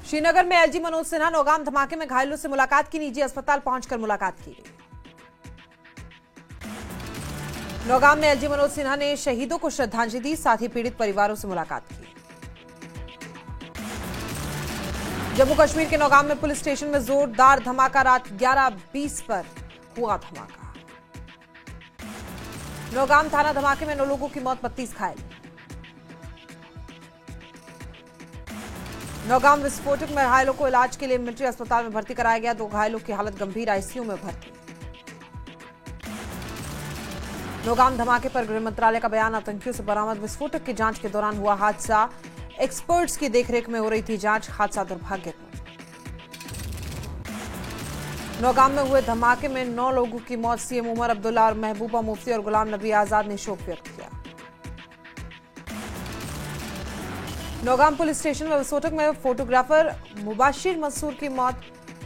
श्रीनगर में एलजी मनोज सिन्हा नौगाम धमाके में घायलों से मुलाकात की। निजी अस्पताल पहुंचकर मुलाकात की गई। नौगाम में एलजी मनोज सिन्हा ने शहीदों को श्रद्धांजलि दी, साथ ही पीड़ित परिवारों से मुलाकात की। जम्मू कश्मीर के नौगाम में पुलिस स्टेशन में जोरदार धमाका। रात 11:20 पर हुआ धमाका। नौगाम थाना धमाके में 9 लोगों की मौत, 32 घायल। नौगाम विस्फोटक में घायलों को इलाज के लिए मिलिट्री अस्पताल में भर्ती कराया गया। 2 घायलों की हालत गंभीर, आईसीयू में भर्ती। नौगाम धमाके पर गृह मंत्रालय का बयान। आतंकियों से बरामद विस्फोटक की जांच के दौरान हुआ हादसा। एक्सपर्ट्स की देखरेख में हो रही थी जांच। हादसा दुर्भाग्यपूर्ण। नौगाम में हुए धमाके में 9 लोगों की मौत। सीएम उमर अब्दुल्ला और महबूबा मुफ्ती और गुलाम नबी आजाद ने शोक व्यक्त किया। नौगाम पुलिस स्टेशन में विस्फोटक में फोटोग्राफर मुबाशिर मंसूर की मौत।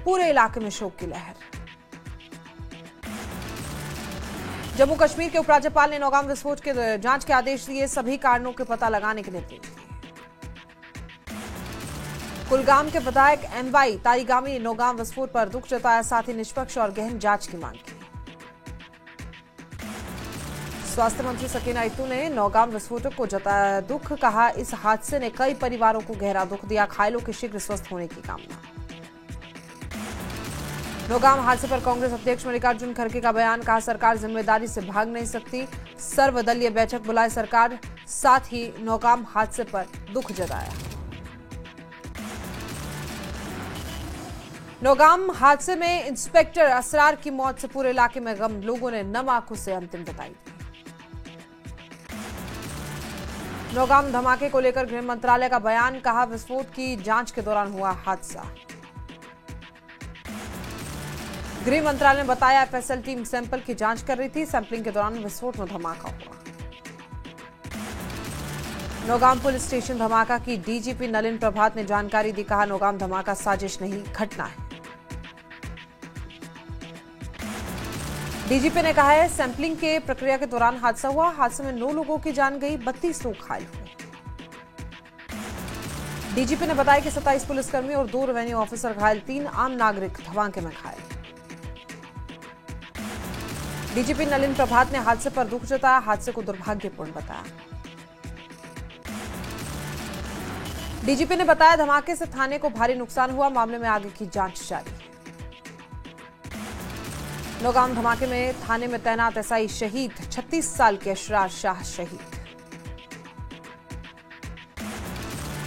पूरे इलाके में शोक की लहर। जम्मू कश्मीर के उपराज्यपाल ने नौगाम विस्फोट के जांच के आदेश दिए। सभी कारणों के पता लगाने के निर्देश दिए। कुलगाम के विधायक एमवाई तारीगामी ने नौगाम विस्फोट पर दुख जताया, साथ ही निष्पक्ष और गहन जांच की मांग की। स्वास्थ्य मंत्री सकीना इत्तू ने नौगाम विस्फोटक को जताया दुख, कहा इस हादसे ने कई परिवारों को गहरा दुख दिया। घायलों के शीघ्र स्वस्थ होने की कामना। नौगाम हादसे पर कांग्रेस अध्यक्ष मल्लिकार्जुन खड़गे का बयान। कहा सरकार जिम्मेदारी से भाग नहीं सकती। सर्वदलीय बैठक बुलाए सरकार। साथ ही नौगाम हादसे पर दुख जताया। नौगाम हादसे में इंस्पेक्टर असरार की मौत से पूरे इलाके में गम। लोगों ने नम आंखों से अंतिम बिताई। नौगाम धमाके को लेकर गृह मंत्रालय का बयान। कहा विस्फोट की जांच के दौरान हुआ हादसा। गृह मंत्रालय ने बताया एफएसएल टीम सैंपल की जांच कर रही थी। सैंपलिंग के दौरान विस्फोट में धमाका हुआ। नौगाम पुलिस स्टेशन धमाका की डीजीपी नलिन प्रभात ने जानकारी दी। कहा नौगाम धमाका साजिश नहीं, घटना है। डीजीपी ने कहा है सैंपलिंग के प्रक्रिया के दौरान हादसा हुआ। हादसे में 9 लोगों की जान गई, 32 लोग घायल हुए। डीजीपी ने बताया कि 27 पुलिसकर्मी और 2 रेवेन्यू ऑफिसर घायल, 3 आम नागरिक धमाके में घायल। डीजीपी नलिन प्रभात ने हादसे पर दुख जताया, हादसे को दुर्भाग्यपूर्ण बताया। डीजीपी ने बताया धमाके से थाने को भारी नुकसान हुआ। मामले में आगे की जांच जारी है। नौगाम धमाके में थाने में तैनात एसआई शहीद। 36 साल के अशरार शाह शहीद।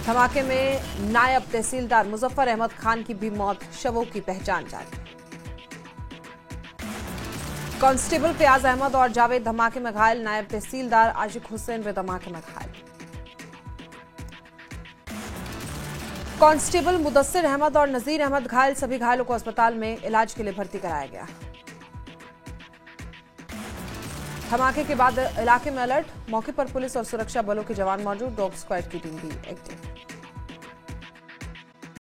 धमाके में नायब तहसीलदार मुजफ्फर अहमद खान की भी मौत। शवों की पहचान जारी। कांस्टेबल फयाज अहमद और जावेद धमाके में घायल। नायब तहसीलदार आशिक हुसैन भी धमाके में घायल। कांस्टेबल मुदस्सिर अहमद और नजीर अहमद घायल। सभी घायलों को अस्पताल में इलाज के लिए भर्ती कराया गया। धमाके के बाद इलाके में अलर्ट। मौके पर पुलिस और सुरक्षा बलों के जवान मौजूद। डॉग स्क्वाड की टीम भी एक्टिव।